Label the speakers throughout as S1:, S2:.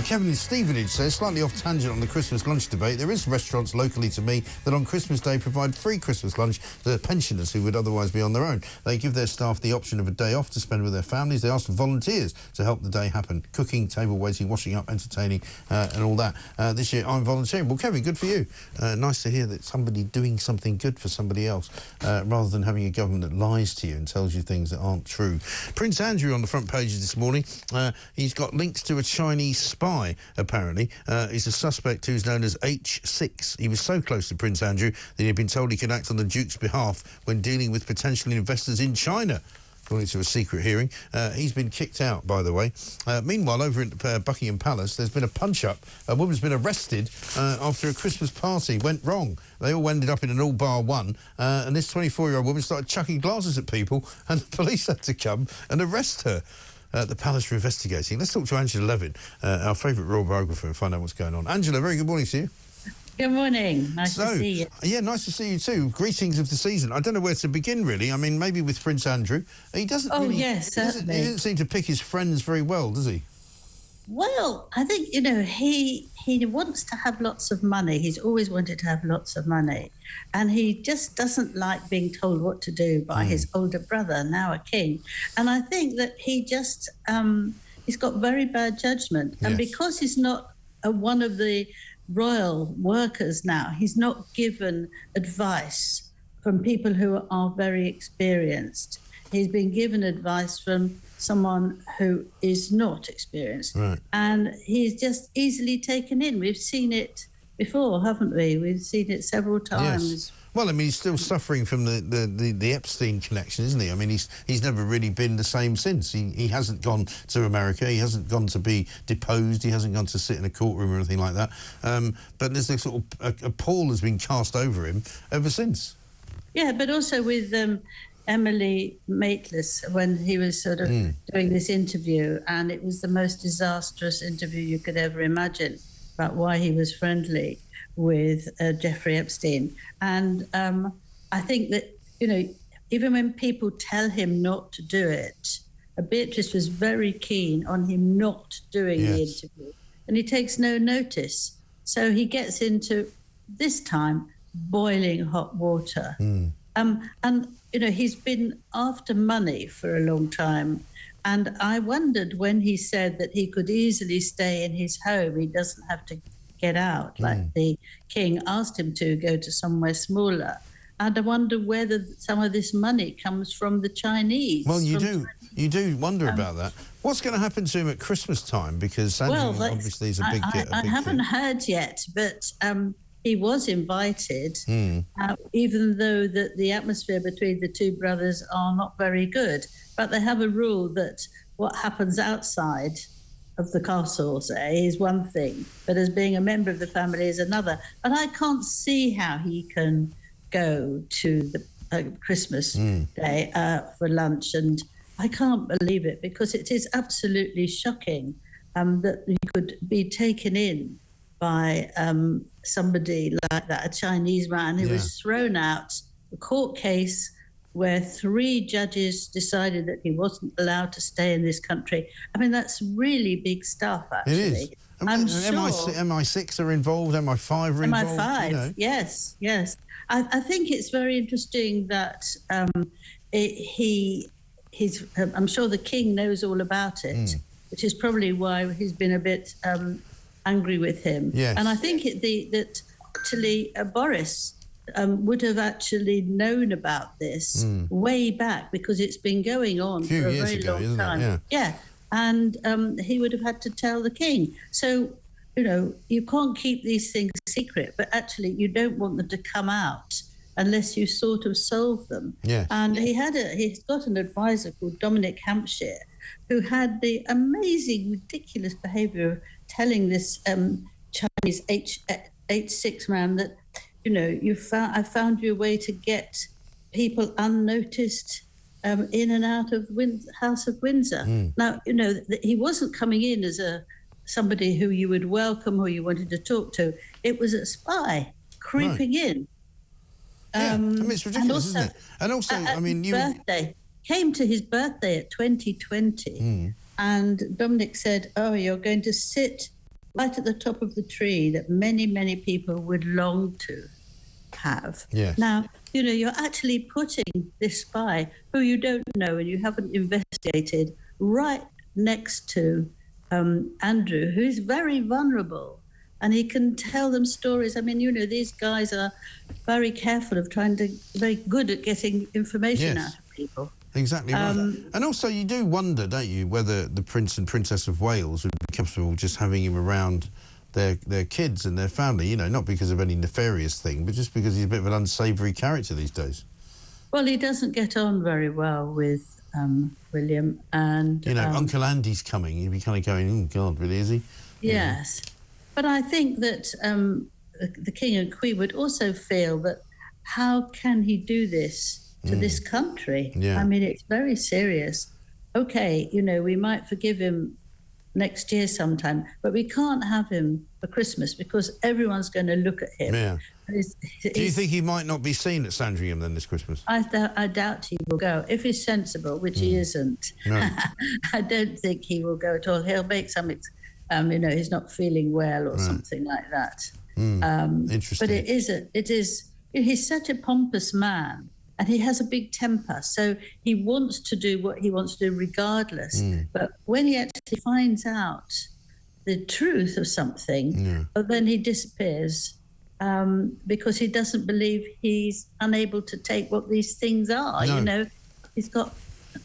S1: Kevin in Stevenage says, slightly off tangent on the Christmas lunch debate, there is restaurants locally to me that on Christmas Day provide free Christmas lunch to pensioners who would otherwise be on their own. They give their staff the option of a day off to spend with their families. They ask for volunteers to help the day happen. Cooking, table waiting, washing up, entertaining and all that. This year I'm volunteering. Well, Kevin, good for you. Nice to hear that somebody doing something good for somebody else rather than having a government that lies to you and tells you things that aren't true. Prince Andrew on the front pages this morning. He's got links to a Chinese spy, apparently. He's a suspect who's known as H6. He was so close to Prince Andrew that he'd been told he could act on the Duke's behalf when dealing with potential investors in China. According to a secret hearing. He's been kicked out, by the way. Meanwhile, over at Buckingham Palace, there's been a punch-up. A woman's been arrested after a Christmas party went wrong. They all ended up in an all-bar one, and this 24-year-old woman started chucking glasses at people, and the police had to come and arrest her. The palace are investigating. Let's talk to Angela Levin, our favourite royal biographer, and find out what's going on. Angela, very good morning to you.
S2: Good morning. Nice to see you.
S1: Yeah, nice to see you too. Greetings of the season. I don't know where to begin, really. I mean, maybe with Prince Andrew. He doesn't really...
S2: yes, certainly.
S1: He doesn't seem to pick his friends very well, does he?
S2: Well, I think, you know, he wants to have lots of money. He's always wanted to have lots of money. And he just doesn't like being told what to do by his older brother, now a king. And I think that he just... he's got very bad judgment. And because he's not one of the royal workers now, he's not given advice from people who are very experienced. He's been given advice from someone who is not experienced. Right. And he's just easily taken in. We've seen it before, haven't we? We've seen it several times.
S1: Yes. Well, I mean, he's still suffering from the Epstein connection, isn't he? I mean, he's never really been the same since. He hasn't gone to America. He hasn't gone to be deposed. He hasn't gone to sit in a courtroom or anything like that. But there's a sort of a pall has been cast over him ever since.
S2: Yeah, but also with Emily Maitlis, when he was sort of doing this interview, and it was the most disastrous interview you could ever imagine about why he was friendly with Jeffrey Epstein. And I think that, you know, even when people tell him not to do it, Beatrice was very keen on him not doing the interview. And he takes no notice. So he gets into, this time, boiling hot water. And, you know, he's been after money for a long time. And I wondered when he said that he could easily stay in his home, he doesn't have to get out, like the king asked him to go to somewhere smaller. And I wonder whether some of this money comes from the Chinese.
S1: Well, you do wonder about that. What's going to happen to him at Christmas time? Because obviously is a big
S2: I haven't heard yet, but he was invited, even though the atmosphere between the two brothers are not very good. But they have a rule that what happens outside of the castle, say, is one thing, but as being a member of the family is another. But I can't see how he can go to the Christmas day for lunch, and I can't believe it, because it is absolutely shocking that you could be taken in by somebody like that, a Chinese man who was thrown out, a court case where 3 judges decided that he wasn't allowed to stay in this country. I mean, that's really big stuff, actually.
S1: It is.
S2: I'm sure
S1: MI6 are involved, MI5 are involved.
S2: MI5,
S1: you know.
S2: yes. I think it's very interesting that I'm sure the king knows all about it, which is probably why he's been a bit angry with him. Yes. And I think that actually Boris would have actually known about this way back, because it's been going on for a very long time. And he would have had to tell the king. So, you know, you can't keep these things secret, but actually you don't want them to come out unless you sort of solve them. Yes. And he's got an advisor called Dominic Hampshire, who had the amazing, ridiculous behaviour of telling this Chinese H6 man that, you know, I found you a way to get people unnoticed in and out of House of Windsor. Now, you know, he wasn't coming in as somebody who you would welcome or you wanted to talk to. It was a spy creeping in.
S1: I mean, it's ridiculous, isn't it? And also, I mean,
S2: came to his birthday at 2020, and Dominic said, "Oh, you're going to sit right at the top of the tree that many, many people would long to have.
S1: Yes.
S2: Now, you're actually putting this spy who you don't know and you haven't investigated right next to Andrew, who's very vulnerable, and he can tell them stories. I mean, these guys are very careful of very good at getting information out of people.
S1: Exactly right. And also you do wonder, don't you, whether the Prince and Princess of Wales would be comfortable just having him around their kids and their family, not because of any nefarious thing, but just because he's a bit of an unsavoury character these days.
S2: Well, he doesn't get on very well with William, and...
S1: Uncle Andy's coming. You'd be kind of going, oh, God, really, is he?
S2: Yes. But I think that the King and Queen would also feel that how can he do this to this country?
S1: Yeah.
S2: I mean, it's very serious. Okay, we might forgive him next year sometime, but we can't have him for Christmas because everyone's going to look at him.
S1: Yeah. Do you think he might not be seen at Sandringham then this Christmas?
S2: I doubt he will go. If he's sensible, which he isn't,
S1: no.
S2: I don't think he will go at all. He'll make some, he's not feeling well or something like that.
S1: Interesting.
S2: But he's such a pompous man. And he has a big temper, so he wants to do what he wants to do regardless. But when he actually finds out the truth of something, then he disappears because he doesn't believe he's unable to take what these things are.
S1: No.
S2: He's got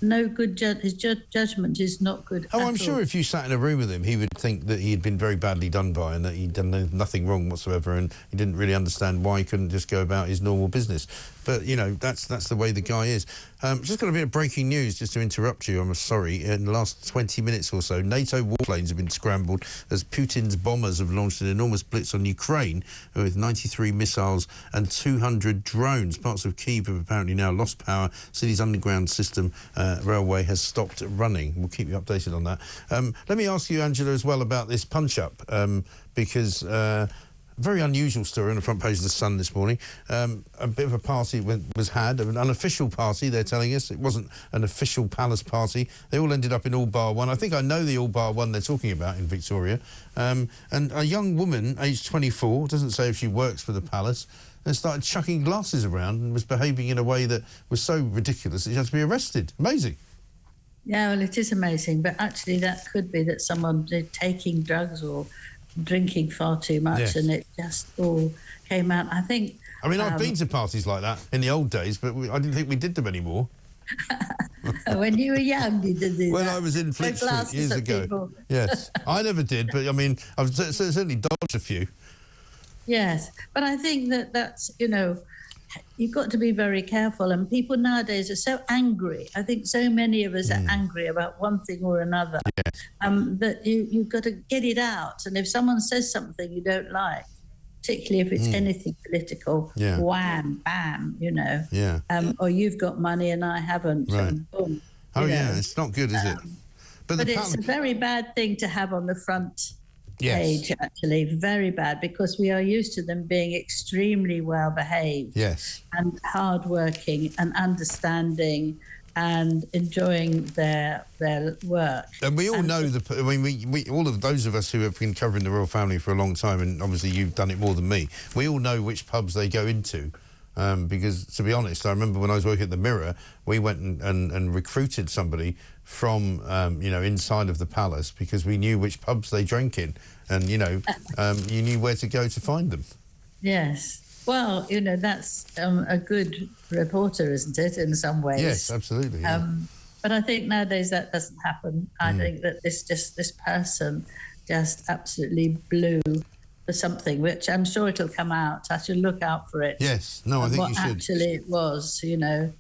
S2: no good his judgment is not good.
S1: Oh, I'm sure if you sat in a room with him, he would think that he had been very badly done by and that he'd done nothing wrong whatsoever, and he didn't really understand why he couldn't just go about his normal business. But, that's the way the guy is. Just got a bit of breaking news, just to interrupt you, I'm sorry. In the last 20 minutes or so, NATO warplanes have been scrambled as Putin's bombers have launched an enormous blitz on Ukraine with 93 missiles and 200 drones. Parts of Kyiv have apparently now lost power. City's underground system railway has stopped running. We'll keep you updated on that. Let me ask you, Angela, as well about this punch-up, because... very unusual story on the front page of The Sun this morning. A bit of a party was had, an unofficial party, they're telling us. It wasn't an official palace party. They all ended up in all bar one. I think I know the all bar one they're talking about in Victoria. And a young woman, aged 24, doesn't say if she works for the palace, and started chucking glasses around and was behaving in a way that was so ridiculous that she had to be arrested. Amazing.
S2: Yeah, well, it is amazing. But actually that could be that someone taking drugs or drinking far too much, and it just all came out. I think... I mean, I've been to parties like that in the old days, but I didn't think we did them anymore. When you were young, you did do
S1: when
S2: that.
S1: I was in Fleet Street years ago. People. Yes, I never did, but I mean, I've certainly dodged a few.
S2: Yes, but I think that's, you've got to be very careful, and people nowadays are so angry. I think so many of us are angry about one thing or another, that you've got to get it out. And if someone says something you don't like, particularly if it's anything political, wham, bam, or you've got money and I haven't, and boom.
S1: It's not good, is it?
S2: But it's a very bad thing to have on the front page, actually, very bad, because we are used to them being extremely well behaved, and hardworking and understanding and enjoying their work.
S1: And we all know we all of those of us who have been covering the royal family for a long time, and obviously you've done it more than me, we all know which pubs they go into. Because, to be honest, I remember when I was working at the Mirror, we went and recruited somebody from, inside of the palace, because we knew which pubs they drank in, and, you knew where to go to find them.
S2: Yes. Well, that's a good reporter, isn't it, in some ways?
S1: Yes, absolutely. Yeah.
S2: But I think nowadays that doesn't happen. I think that this person just absolutely blew for something, which I'm sure it'll come out. I should look out for it.
S1: Yes, no, I think you should.
S2: What actually it was,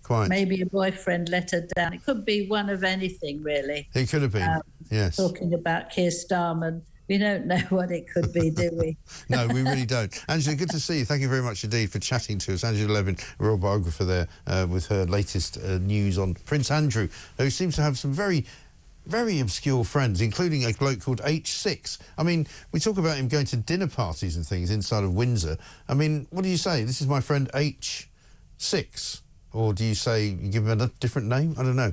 S1: Quite.
S2: Maybe a boyfriend let her down. It could be one of anything, really.
S1: It could have been, yes.
S2: Talking about Keir Starmer, we don't know what it could be, do we?
S1: No, we really don't. Angela, good to see you. Thank you very much indeed for chatting to us. Angela Levin, royal biographer there, with her latest news on Prince Andrew, who seems to have some very obscure friends, including a bloke called H6. I mean, we talk about him going to dinner parties and things inside of Windsor. I mean, what do you say? This is my friend H6. Or do you say, you give him a different name? I don't know.